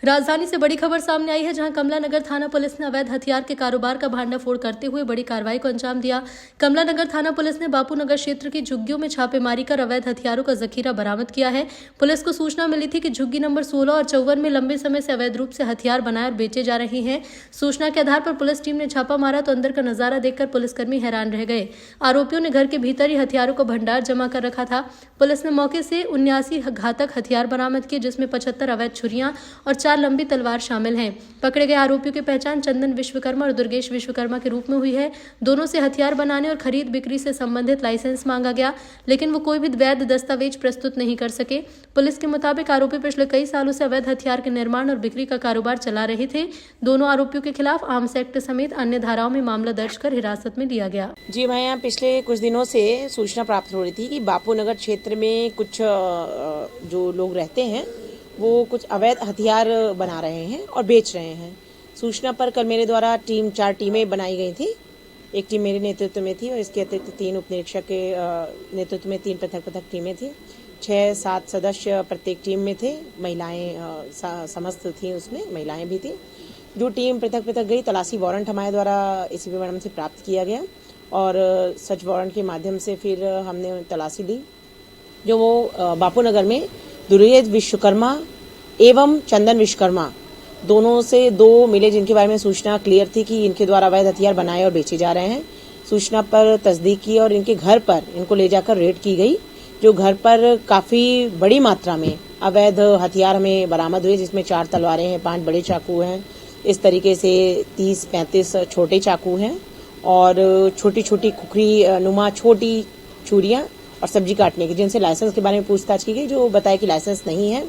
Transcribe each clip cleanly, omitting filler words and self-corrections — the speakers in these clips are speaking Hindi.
राजधानी से बड़ी खबर सामने आई है, जहां कमला नगर थाना पुलिस ने अवैध हथियार के कारोबार का भांडाफोड़ करते हुए बड़ी कार्रवाई को अंजाम दिया। कमला नगर थाना पुलिस ने बापू नगर क्षेत्र की झुग्गियों में छापेमारी कर अवैध हथियारों का जखीरा बरामद किया है। पुलिस को सूचना मिली थी कि झुग्गी नंबर 16 और 54 में लंबे समय से अवैध रूप से हथियार बनाए और बेचे जा रहे हैं। सूचना के आधार पर पुलिस टीम ने छापा मारा तो अंदर का नजारा देखकर पुलिसकर्मी हैरान रह गए। आरोपियों ने घर के भीतर ही हथियारों का भंडार जमा कर रखा था। पुलिस ने मौके से 79 घातक हथियार बरामद किए, जिसमें 75 अवैध छुरियां और 4 लंबी तलवार शामिल हैं। पकड़े गए आरोपियों की पहचान चंदन विश्वकर्मा और दुर्गेश विश्वकर्मा के रूप में हुई है। दोनों से हथियार बनाने और खरीद बिक्री से संबंधित लाइसेंस मांगा गया, लेकिन वो कोई भी वैध दस्तावेज प्रस्तुत नहीं कर सके। पुलिस के मुताबिक आरोपी पिछले कई सालों से अवैध हथियार के निर्माण और बिक्री का कारोबार चला रहे थे। दोनों आरोपियों के खिलाफ आर्म्स एक्ट समेत अन्य धाराओं में मामला दर्ज कर हिरासत में लिया गया। जी, मैं यहाँ पिछले कुछ दिनों से सूचना प्राप्त हो रही थी कि बापू नगर क्षेत्र में कुछ जो लोग रहते हैं वो कुछ अवैध हथियार बना रहे हैं और बेच रहे हैं। सूचना पर कल मेरे द्वारा 4 टीमें बनाई गई थी। एक टीम मेरे नेतृत्व में थी और इसके अतिरिक्त 3 उप निरीक्षक के नेतृत्व में 3 पृथक टीमें थी। 6-7 सदस्य प्रत्येक टीम में थे। महिलाएं समस्त थी, उसमें महिलाएं भी थी। जो टीम पृथक गई, तलाशी वारंट हमारे द्वारा एसीपी मैडम से प्राप्त किया गया और सर्च वारंट के माध्यम से फिर हमने तलाशी ली। जो वो बापू नगर में दुर्गेश विश्वकर्मा एवं चंदन विश्वकर्मा दोनों से 2 मिले, जिनके बारे में सूचना क्लियर थी कि इनके द्वारा अवैध हथियार बनाए और बेचे जा रहे हैं। सूचना पर तस्दीक की और इनके घर पर इनको ले जाकर रेड की गई। जो घर पर काफी बड़ी मात्रा में अवैध हथियार हमें बरामद हुए, जिसमें 4 तलवारें हैं, 5 बड़े चाकू हैं, इस तरीके से 30-35 छोटे चाकू हैं और छोटी छोटी कुकरी नुमा छोटी छुरियां और सब्जी काटने की, जिनसे लाइसेंस के बारे में पूछताछ की गई। जो बताया कि लाइसेंस नहीं है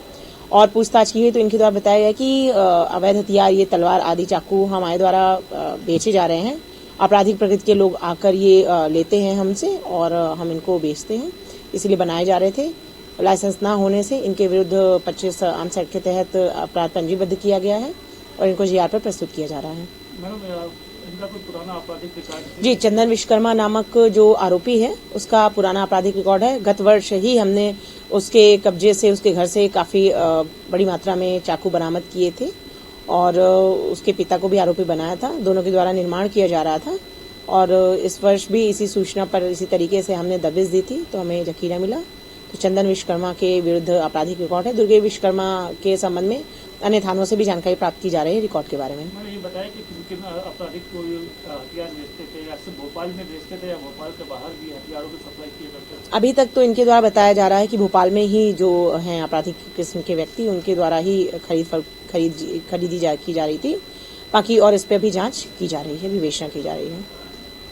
और पूछताछ की गई तो इनके द्वारा बताया गया कि अवैध हथियार, ये तलवार आदि चाकू हमारे द्वारा बेचे जा रहे हैं। आपराधिक प्रकृति के लोग आकर ये लेते हैं हमसे और हम इनको बेचते हैं, इसलिए बनाए जा रहे थे। लाइसेंस ना होने से इनके विरुद्ध 25 आर्म्स एक्ट के तहत अपराध पंजीबद्ध किया गया है और इनको जीआर पर प्रस्तुत किया जा रहा है। इनका कोई पुराना आपराधिक रिकॉर्ड? जी, चंदन विश्वकर्मा नामक जो आरोपी है उसका पुराना आपराधिक रिकॉर्ड है। गत वर्ष ही हमने उसके कब्जे से, उसके घर से काफी बड़ी मात्रा में चाकू बरामद किए थे और उसके पिता को भी आरोपी बनाया था। दोनों के द्वारा निर्माण किया जा रहा था और इस वर्ष भी इसी सूचना पर इसी तरीके से हमने दबिश दी थी तो हमें जखीरा मिला। तो चंदन विश्वकर्मा के विरुद्ध आपराधिक रिकॉर्ड है। दुर्गेश विश्वकर्मा के संबंध में अन्य थानों से भी जानकारी प्राप्त की जा रही है रिकॉर्ड के बारे में। मैंने ये बताया कि किन आपराधिक को हथियार बेचते थे या सिर्फ भोपाल में बेचते थे या भोपाल के बाहर भी हथियारों की सप्लाई किए करते थे? अभी तक तो इनके द्वारा बताया जा रहा है कि भोपाल में ही जो हैं आपराधिक किस्म के व्यक्ति, उनके द्वारा ही खरीदी की जा रही थी। बाकी और इस पर भी जांच की जा रही है, विवेचना की जा रही है।